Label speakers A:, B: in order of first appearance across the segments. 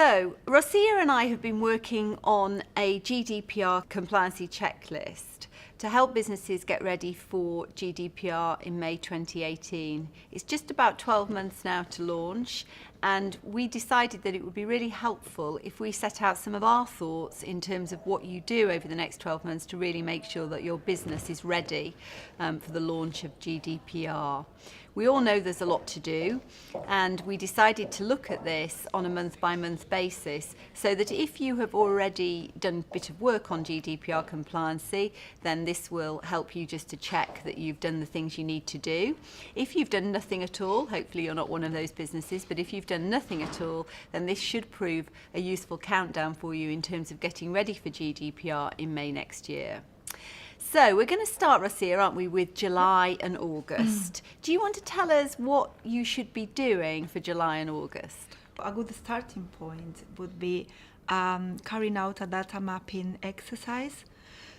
A: So, Rosia and I have been working on a GDPR compliancy checklist to help businesses get ready for GDPR in May 2018. It's just about 12 months now to launch, and we decided that it would be really helpful if we set out some of our thoughts in terms of what you do over the next 12 months to really make sure that your business is ready for the launch of GDPR. We all know there's a lot to do, and we decided to look at this on a month-by-month basis so that if you have already done a bit of work on GDPR compliancy, then this will help you just to check that you've done the things you need to do. If you've done nothing at all, hopefully you're not one of those businesses, but if you've done nothing at all, then this should prove a useful countdown for you in terms of getting ready for GDPR in May next year. So we're going to start, Rosia, aren't we, with July and August. Do you want to tell us what you should be doing for July and August?
B: A good starting point would be carrying out a data mapping exercise.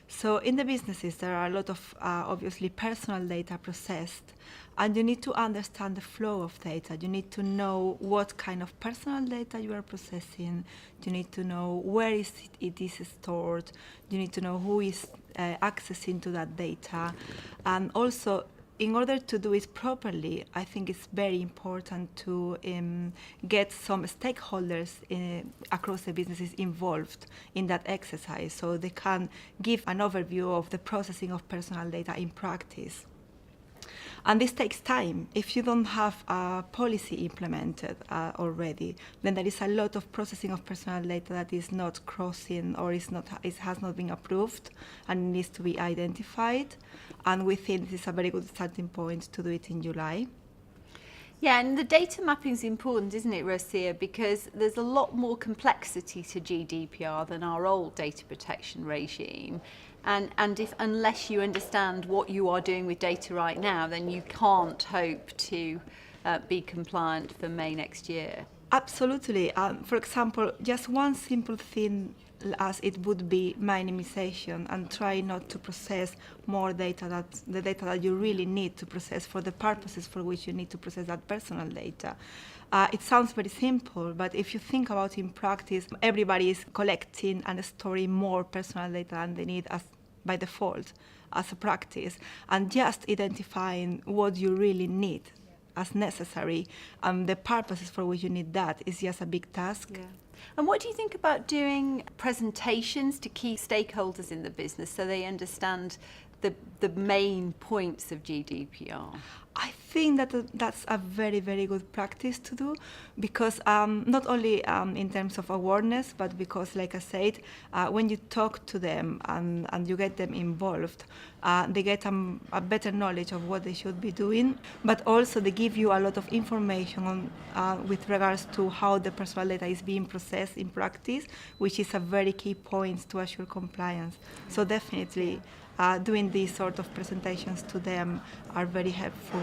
B: So in the businesses, there are a lot of obviously personal data processed, and you need to understand the flow of data. You need to know what kind of personal data you are processing. You need to know where it is stored. You need to know who is accessing to that data. And also, in order to do it properly, I think it's very important to get some stakeholders across the businesses involved in that exercise so they can give an overview of the processing of personal data in practice. And this takes time. If you don't have a policy implemented already, then there is a lot of processing of personal data that is not crossing or it has not been approved and needs to be identified. And we think this is a very good starting point to do it in July.
A: Yeah, and the data mapping is important, isn't it, Rosia? Because there's a lot more complexity to GDPR than our old data protection regime. And unless you understand what you are doing with data right now, then you can't hope to be compliant for May next year.
B: Absolutely. For example, just one simple thing as it would be minimization and try not to process more data, the data that you really need to process for the purposes for which you need to process that personal data. It sounds very simple, but if you think about it in practice, everybody is collecting and storing more personal data than they need by default as a practice, and just identifying what you really need as necessary and the purposes for which you need that is just a big task.
A: Yeah. And what do you think about doing presentations to key stakeholders in the business so they understand the main points of GDPR?
B: I think that that's a very, very good practice to do because not only in terms of awareness, but because, like I said, when you talk to them and you get them involved, they get a better knowledge of what they should be doing, but also they give you a lot of information on, with regards to how the personal data is being processed in practice, which is a very key point to assure compliance. So definitely, doing these sort of presentations to them are very helpful.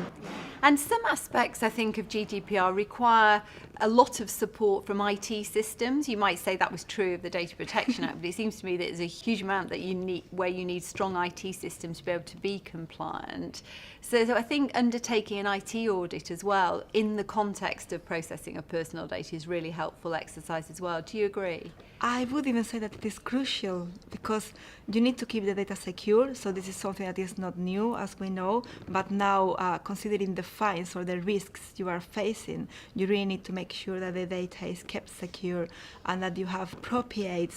A: And some aspects, I think, of GDPR require a lot of support from IT systems. You might say that was true of the Data Protection Act, but it seems to me that there's a huge amount that you need, where you need strong IT systems to be able to be compliant. So I think undertaking an IT audit as well in the context of processing of personal data is really helpful exercise as well. Do you agree?
B: I would even say that it is crucial because you need to keep the data secure. So this is something that is not new, as we know, but now considering the fines or the risks you are facing, you really need to make sure that the data is kept secure and that you have appropriate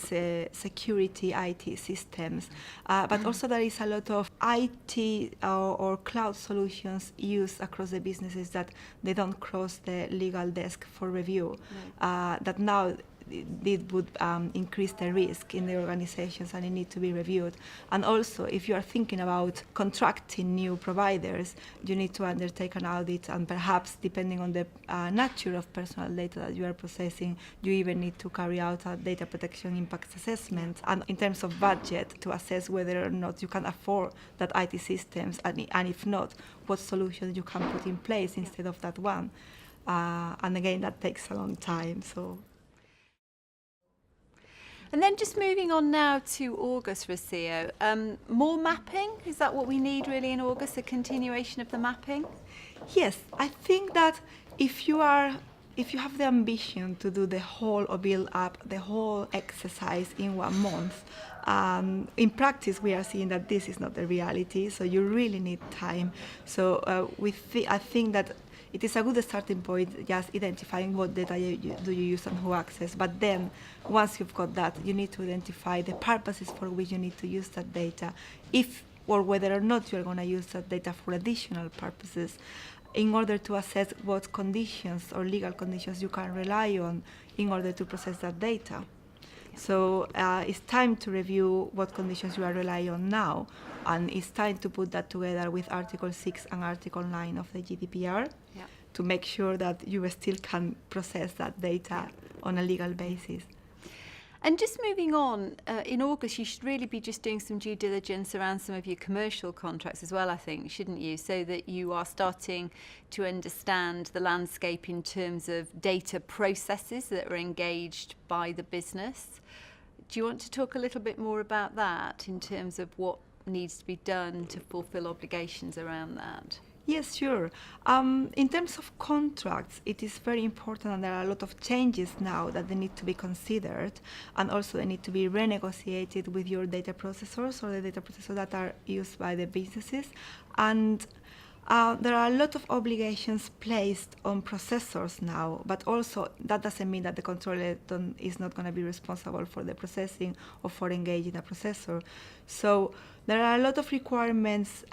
B: security IT systems. But also there is a lot of IT or cloud solutions used across the businesses that they don't cross the legal desk for review. Right. That now it would increase the risk in the organizations and it needs to be reviewed. And also, if you are thinking about contracting new providers, you need to undertake an audit, and perhaps, depending on the nature of personal data that you are processing, you even need to carry out a data protection impact assessment. And in terms of budget, to assess whether or not you can afford that IT systems, and if not, what solutions you can put in place instead of that one. And again, that takes a long time. So.
A: And then just moving on now to August, Rosia. More mapping, is that what we need really in August, a continuation of the mapping?
B: Yes, I think that if you are if you have the ambition to do the whole or build up the whole exercise in 1 month, in practice we are seeing that this is not the reality, so you really need time. So I think that it is a good starting point, just identifying what data do you use and who access. But then, once you've got that, you need to identify the purposes for which you need to use that data, if or whether or not you're going to use that data for additional purposes, in order to assess what conditions or legal conditions you can rely on in order to process that data. So it's time to review what conditions you are relying on now, and it's time to put that together with Article 6 and Article 9 of the GDPR to make sure that you still can process that data on a legal basis.
A: And just moving on, in August you should really be just doing some due diligence around some of your commercial contracts as well, I think, shouldn't you? So that you are starting to understand the landscape in terms of data processes that are engaged by the business. Do you want to talk a little bit more about that in terms of what needs to be done to fulfill obligations around that?
B: Yes, sure. In terms of contracts, it is very important, and there are a lot of changes now that they need to be considered, and also they need to be renegotiated with your data processors or the data processors that are used by the businesses. And there are a lot of obligations placed on processors now, but also that doesn't mean that the controller is not going to be responsible for the processing or for engaging a processor. So there are a lot of requirements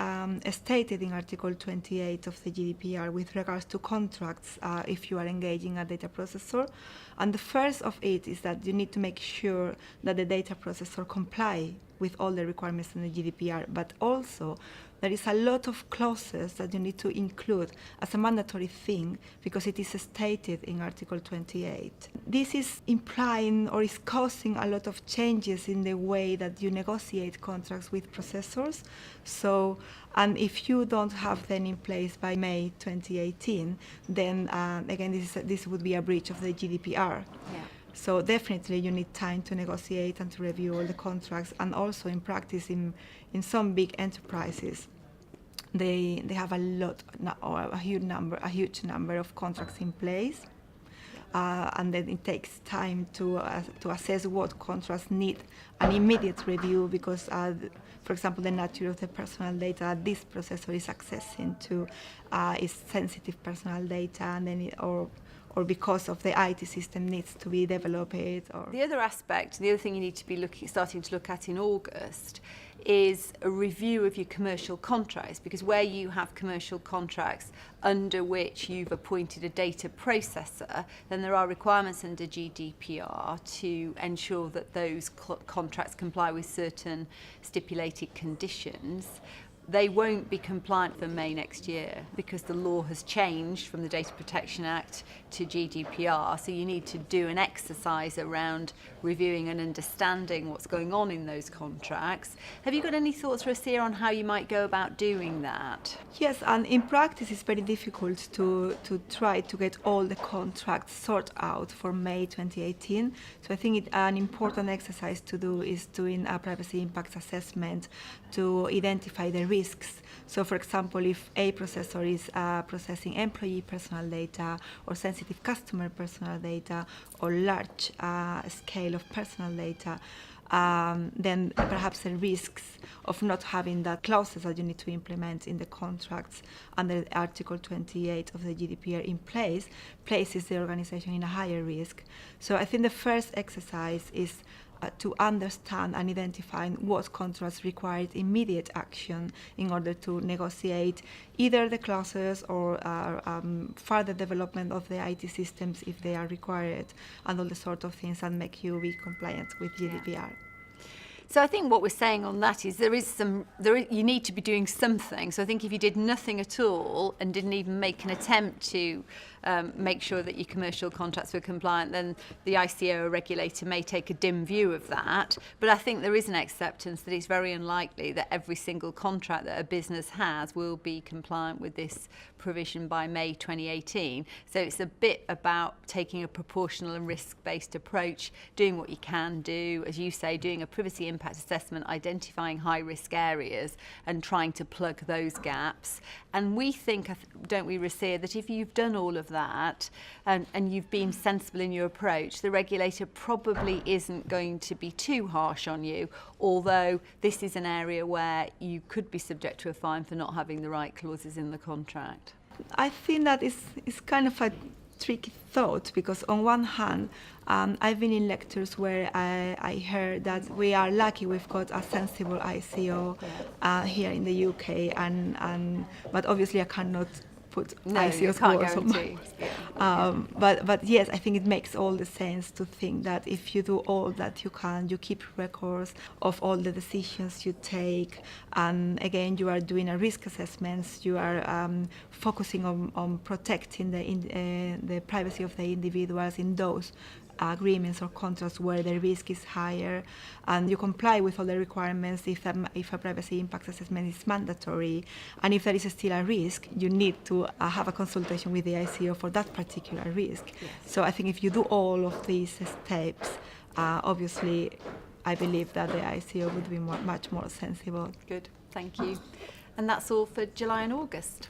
B: stated in Article 28 of the GDPR with regards to contracts if you are engaging a data processor. And the first of it is that you need to make sure that the data processor comply with all the requirements in the GDPR, but also there is a lot of clauses that you need to include as a mandatory thing because it is stated in Article 28. This is implying or is causing a lot of changes in the way that you negotiate contracts with processors. So, and if you don't have them in place by May 2018, then again, this would be a breach of the GDPR.
A: Yeah.
B: So definitely you need time to negotiate and to review all the contracts, and also in practice in some big enterprises they have a huge number of contracts in place, and then it takes time to assess what contracts need an immediate review because for example, the nature of the personal data this processor is accessing to is sensitive personal data, and then or because of the IT system needs to be developed. Or
A: the other aspect, the other thing you need to be starting to look at in August is a review of your commercial contracts, because where you have commercial contracts under which you've appointed a data processor, then there are requirements under GDPR to ensure that those contracts comply with certain stipulated conditions. They won't be compliant for May next year because the law has changed from the Data Protection Act to GDPR. So you need to do an exercise around reviewing and understanding what's going on in those contracts. Have you got any thoughts, Rosia, on how you might go about doing that?
B: Yes, and in practice it's very difficult to try to get all the contracts sorted out for May 2018. So I think an important exercise to do is doing a privacy impact assessment to identify the risks. So for example, if a processor is processing employee personal data or sensitive customer personal data or large scale of personal data, then perhaps the risks of not having that clauses that you need to implement in the contracts under Article 28 of the GDPR in place places the organization in a higher risk. So I think the first exercise is to understand and identify what contracts require immediate action in order to negotiate either the clauses or further development of the IT systems if they are required, and all the sort of things that make you be compliant with GDPR.
A: Yeah. So I think what we're saying on that is you need to be doing something. So I think if you did nothing at all and didn't even make an attempt to make sure that your commercial contracts were compliant, then the ICO regulator may take a dim view of that. But I think there is an acceptance that it's very unlikely that every single contract that a business has will be compliant with this provision by May 2018. So it's a bit about taking a proportional and risk-based approach, doing what you can do, as you say, doing a privacy impact assessment, identifying high-risk areas and trying to plug those gaps. And we think, don't we, Rosia, that if you've done all of that, and you've been sensible in your approach, the regulator probably isn't going to be too harsh on you, although this is an area where you could be subject to a fine for not having the right clauses in the contract.
B: I think that it's kind of a tricky thought, because on one hand, I've been in lectures where I heard that we are lucky we've got a sensible ICO here in the UK, but obviously I cannot put ICO's words on my. But yes, I think it makes all the sense to think that if you do all that you can, you keep records of all the decisions you take, and again, you are doing a risk assessment, you are focusing on protecting the privacy of the individuals in those agreements or contracts where the risk is higher, and you comply with all the requirements if a privacy impact assessment is mandatory, and if there is still a risk, you need to have a consultation with the ICO for that particular risk. Yes. So I think if you do all of these steps, obviously I believe that the ICO would be much more sensible.
A: Good, thank you. And that's all for July and August.